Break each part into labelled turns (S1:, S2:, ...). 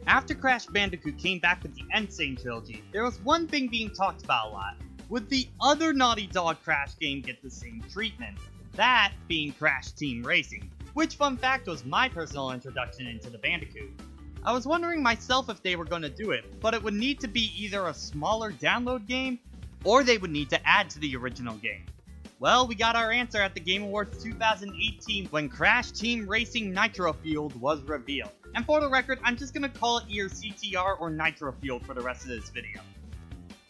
S1: After Crash Bandicoot came back with the Insane Trilogy, there was one thing being talked about a lot. Would the other Naughty Dog Crash game get the same treatment? That being Crash Team Racing, which fun fact was my personal introduction into the Bandicoot. I was wondering myself if they were going to do it, but it would need to be either a smaller download game, or they would need to add to the original game. Well, we got our answer at the Game Awards 2018 when Crash Team Racing Nitro-Fueled was revealed. And for the record, I'm just going to call it either CTR or Nitro-Fueled for the rest of this video.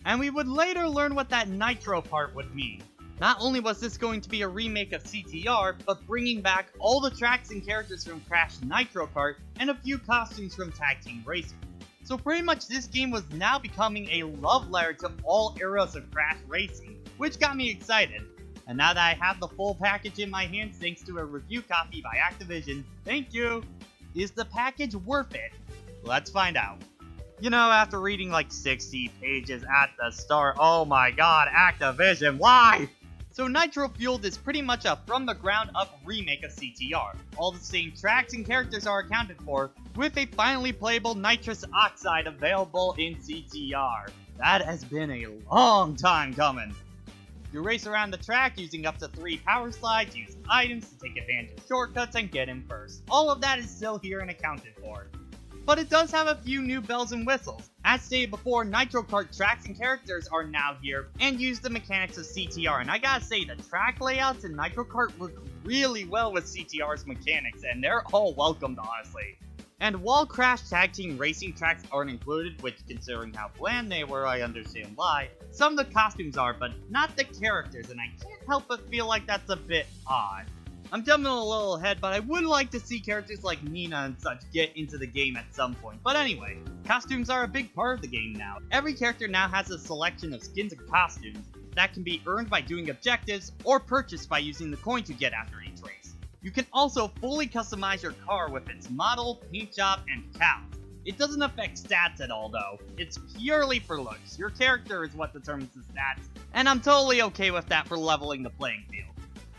S1: And we would later learn what that Nitro part would mean. Not only was this going to be a remake of CTR, but bringing back all the tracks and characters from Crash Nitro Kart and a few costumes from Tag Team Racing. So pretty much this game was now becoming a love letter to all eras of Crash Racing, which got me excited. And now that I have the full package in my hands thanks to a review copy by Activison, thank you! Is the package worth it? Let's find out. You know, after reading like 60 pages at the start, oh my god, Activison, why? So Nitro-Fueled is pretty much a from-the-ground-up remake of CTR. All the same tracks and characters are accounted for, with a finally playable nitrous oxide available in CTR. That has been a long time coming. You race around the track using up to 3 power slides, use items to take advantage of shortcuts, and get in first. All of that is still here and accounted for. But it does have a few new bells and whistles. As stated before, Nitro Kart tracks and characters are now here, and use the mechanics of CTR, and I gotta say, the track layouts in Nitro Kart work really well with CTR's mechanics, and they're all welcomed, honestly. And while Crash Tag Team Racing tracks aren't included, which considering how bland they were, I understand why, some of the costumes are, but not the characters, and I can't help but feel like that's a bit odd. I'm jumping a little ahead, but I would like to see characters like Nina and such get into the game at some point. But anyway, costumes are a big part of the game now. Every character now has a selection of skins and costumes that can be earned by doing objectives or purchased by using the coins you get after each race. You can also fully customize your car with its model, paint job, and cows. It doesn't affect stats at all though, it's purely for looks. Your character is what determines the stats, and I'm totally okay with that for leveling the playing field.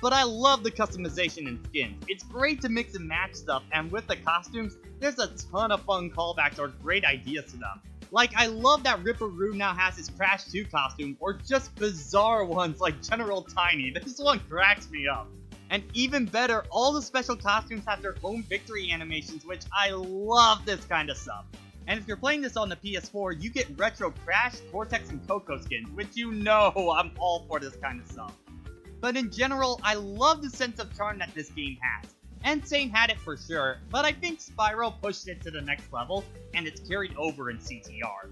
S1: But I love the customization and skins. It's great to mix and match stuff, and with the costumes, there's a ton of fun callbacks or great ideas to them. Like, I love that Ripperoo now has his Crash 2 costume, or just bizarre ones like General Tiny. This one cracks me up. And even better, all the special costumes have their own victory animations, which I love this kind of stuff. And if you're playing this on the PS4, you get retro Crash, Cortex, and Coco skins, which you know I'm all for this kind of stuff. But in general, I love the sense of charm that this game has. Insane had it for sure, but I think Spyro pushed it to the next level, and it's carried over in CTR.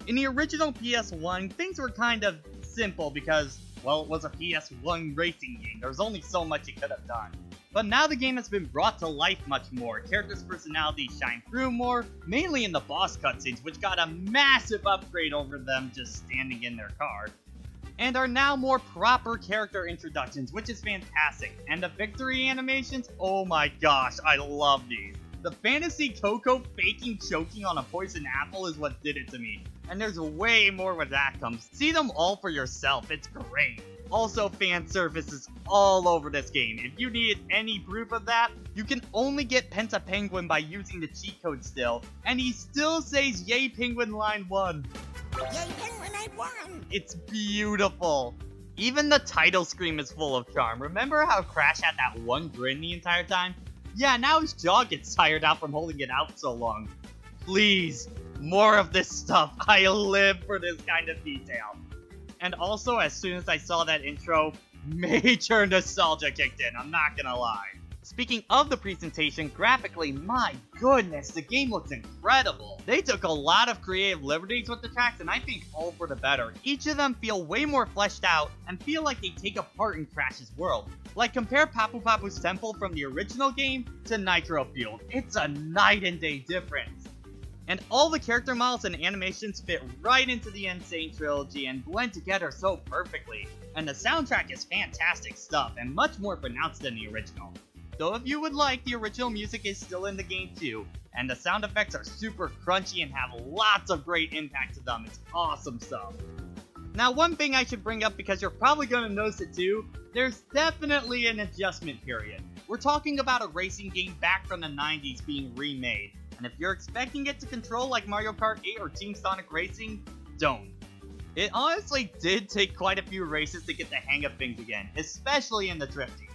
S1: In the original PS1, things were kind of simple because, well, it was a PS1 racing game. There was only so much it could have done. But now the game has been brought to life much more. Characters' personalities shine through more, mainly in the boss cutscenes, which got a massive upgrade over them just standing in their car. And are now more proper character introductions, which is fantastic. And the victory animations, oh my gosh, I love these. The Fantasy Coco faking choking on a poison apple is what did it to me. And there's way more where that comes. See them all for yourself, it's great. Also, fan service is all over this game. If you needed any proof of that, you can only get Penta Penguin by using the cheat code still. And he still says Yay Penguin line 1.
S2: Yay Penguin, I won!
S1: It's beautiful. Even the title screen is full of charm. Remember how Crash had that one grin the entire time? Yeah, now his jaw gets tired out from holding it out so long. Please, more of this stuff. I live for this kind of detail. And also, as soon as I saw that intro, major nostalgia kicked in, I'm not gonna lie. Speaking of the presentation, graphically, my goodness, the game looks incredible. They took a lot of creative liberties with the tracks, and I think all for the better. Each of them feel way more fleshed out, and feel like they take a part in Crash's world. Like, compare Papu Papu's temple from the original game to Nitro-Fueled. It's a night and day difference. And all the character models and animations fit right into the Insane Trilogy and blend together so perfectly. And the soundtrack is fantastic stuff, and much more pronounced than the original. Though if you would like, the original music is still in the game too, and the sound effects are super crunchy and have lots of great impact to them. It's awesome stuff. Now, one thing I should bring up because you're probably going to notice it too, there's definitely an adjustment period. We're talking about a racing game back from the 90s being remade. and if you're expecting it to control like Mario Kart 8 or Team Sonic Racing, don't. It honestly did take quite a few races to get the hang of things again, especially in the drifting.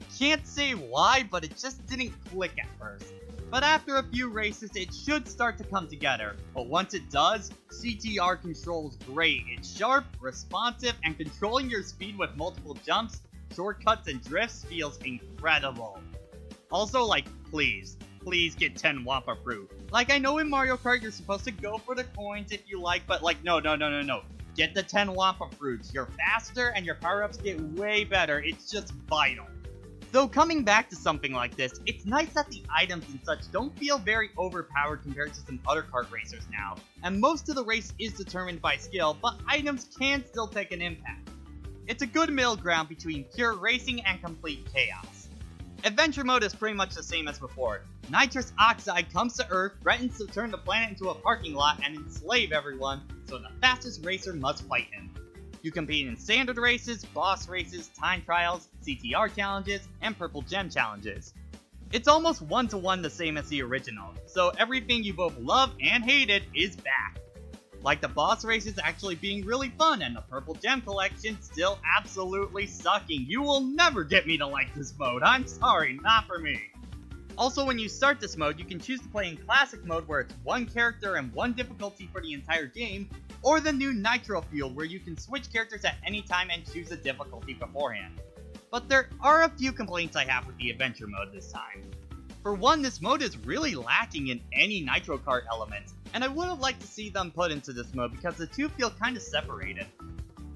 S1: I can't say why, but it just didn't click at first. But after a few races, it should start to come together. But once it does, CTR controls great. It's sharp, responsive, and controlling your speed with multiple jumps, shortcuts, and drifts feels incredible. Also, like, please get 10 Wampa Fruit. Like, I know in Mario Kart you're supposed to go for the coins if you like, but like, no. Get the 10 Wampa Fruits. You're faster and your power-ups get way better. It's just vital. Though coming back to something like this, it's nice that the items and such don't feel very overpowered compared to some other kart racers now, and most of the race is determined by skill, but items can still take an impact. It's a good middle ground between pure racing and complete chaos. Adventure mode is pretty much the same as before. Nitrous Oxide comes to Earth, threatens to turn the planet into a parking lot and enslave everyone, so the fastest racer must fight him. You compete in standard races, boss races, time trials, CTR challenges, and purple gem challenges. It's almost one-to-one the same as the original, so everything you both love and hated is back. Like the boss races actually being really fun and the purple gem collection still absolutely sucking. You will never get me to like this mode, I'm sorry, not for me. Also, when you start this mode, you can choose to play in Classic mode where it's one character and one difficulty for the entire game, or the new Nitro-Fueled where you can switch characters at any time and choose a difficulty beforehand. But there are a few complaints I have with the Adventure mode this time. For one, this mode is really lacking in any Nitro Kart elements, and I would have liked to see them put into this mode because the two feel kinda separated.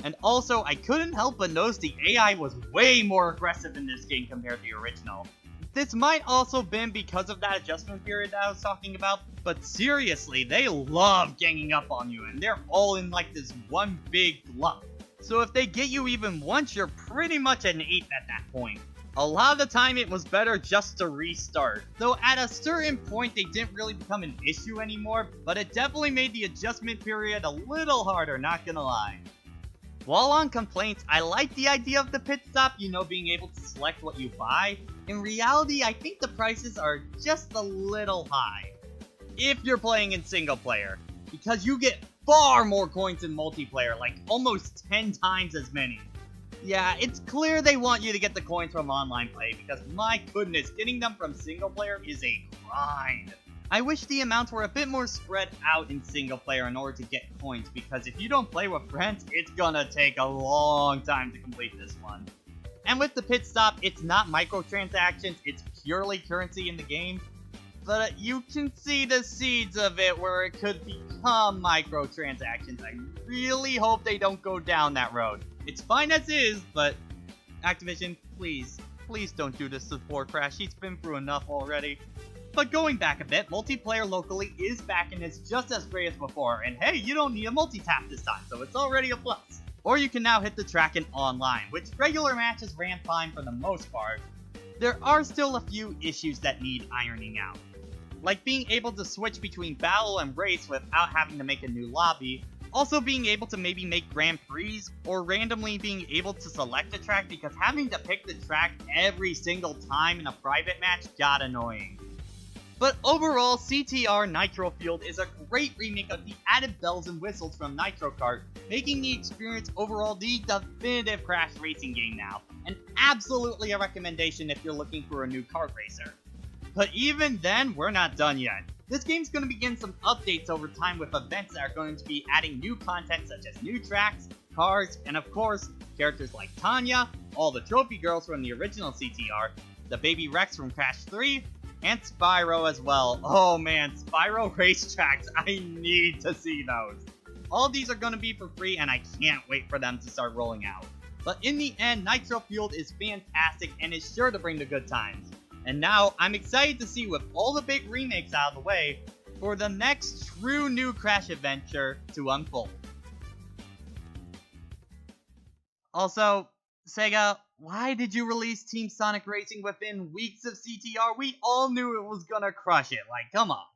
S1: And also, I couldn't help but notice the AI was way more aggressive in this game compared to the original. This might also been because of that adjustment period that I was talking about, but seriously, they love ganging up on you, and they're all in like this one big lump. So if they get you even once, you're pretty much an ape at that point. A lot of the time it was better just to restart, though at a certain point they didn't really become an issue anymore, but it definitely made the adjustment period a little harder, not gonna lie. While on complaints, I like the idea of the pit stop, being able to select what you buy. In reality, I think the prices are just a little high. If you're playing in single player, because you get far more coins in multiplayer, like almost 10 times as many. Yeah, it's clear they want you to get the coins from online play, because my goodness, getting them from single player is a grind. I wish the amounts were a bit more spread out in single player in order to get coins, because if you don't play with friends, it's gonna take a long time to complete this one. And with the pit stop, it's not microtransactions, it's purely currency in the game. But you can see the seeds of it where it could become microtransactions. I really hope they don't go down that road. It's fine as is, but Activision, please don't do this to poor Crash. He's been through enough already. But going back a bit, multiplayer locally is back and it's just as great as before. And hey, you don't need a multi-tap this time, so it's already a plus. Or you can now hit the track in online, which regular matches ran fine for the most part. There are still a few issues that need ironing out. Like being able to switch between battle and race without having to make a new lobby. Also being able to maybe make Grand Prix, or randomly being able to select a track, because having to pick the track every single time in a private match got annoying. But overall, CTR Nitro-Fueled is a great remake of the added bells and whistles from Nitro Kart, making the experience overall the definitive Crash racing game now, and absolutely a recommendation if you're looking for a new kart racer. But even then, we're not done yet. This game's going to begin some updates over time with events that are going to be adding new content such as new tracks, cars, and of course, characters like Tanya, all the trophy girls from the original CTR, the baby Rex from Crash 3, and Spyro as well. Oh man, Spyro racetracks, I need to see those. All these are going to be for free and I can't wait for them to start rolling out. But in the end, Nitro-Fueled is fantastic and is sure to bring the good times. And now, I'm excited to see, with all the big remakes out of the way, for the next true new Crash adventure to unfold. Also, Sega, why did you release Team Sonic Racing within weeks of CTR? We all knew it was gonna crush it, like, come on.